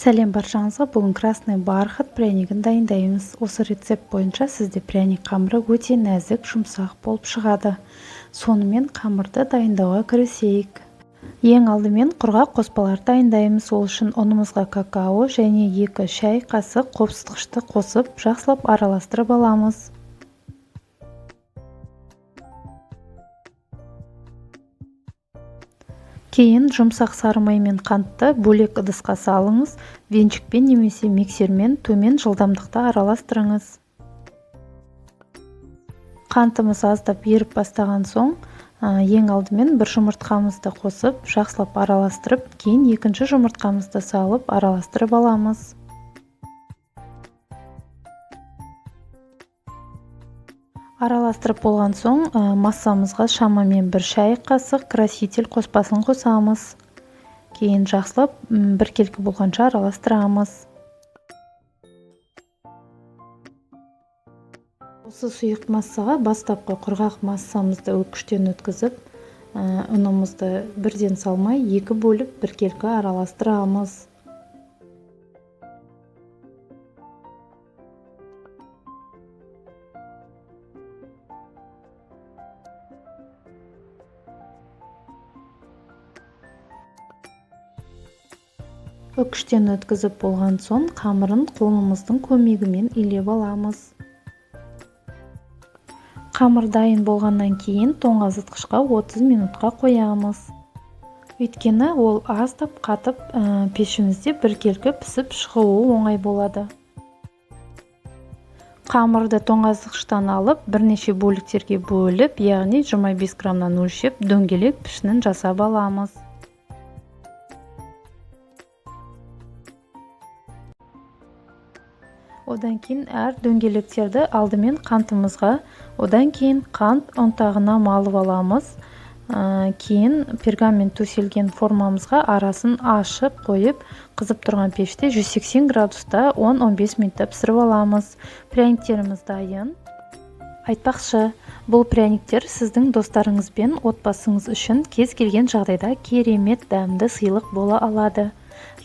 Сәлем баршаңызға. Бүгін красный бархат прянигін дайындаймыз. Осы рецепт бойынша сізде пряник қамыры өте нәзік, жұмсақ болып шығады. Сонымен қамырды дайындауға кірісейік. Ең алдымен құрғақ қоспалар дайындаймыз. Ол үшін ұнымызға какао және 2 шай қасық қопсытқышты қосып, жақсылап араластырып аламыз. Кейін жұмсақ сары май мен қантты бөлек ыдысқа салыңыз, венчикпен немесе миксермен төмен жылдамдықта араластырыңыз. Қантымыз аздап еріп бастаған соң, ең алдымен бір жұмыртқамызды қосып, жақсылап араластырып, кейін екінші жұмыртқамызды салып араластырып аламыз. Араластырып болған соң, массамызға шамамен 1 шай қасық краситель қоспасын қосамыз. Кейін жақсылап біркелкі болғанша араластырамыз. Осы сұйық массаға бастапқы құрғақ массамызды өткіштен өткізіп, ұнымызды бірден салмай 2 бөліп біркелкі араластырамыз. Өткіштен өткізіп болған соң, қамырын қолымыздың көмегімен илеп аламыз. Қамыр дайын болғаннан кейін тоңазытқышқа 30 минутқа қоямыз. Өйткені ол аздап қатып, пешімізде біркелкі пісіп шығуы оңай болады. Қамырды тоңазытқыштан алып, бірнеше бөліктерге бөліп, яғни 25 граммнан өлшеп, дөңгелек пішінін жасап аламыз. Одан кейін әр дөңгелектерді алдымен қантымызға, одан кейін қант ұнтағына малып аламыз. Кейін пергамент төселген формамызға арасын ашып қойып, қызып тұрған пеште 180 градуста 10-15 минутта пісіріп аламыз. Пряниктеріміз дайын. Айтпақшы, бұл пряниктер сіздің достарыңыз бен отбасыңыз үшін кез келген жағдайда керемет дәмді сыйлық бола алады.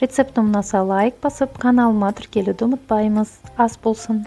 Рецептім ұнаса лайк басып, каналыма тіркелуді ұмытпаймыз. Ас болсын!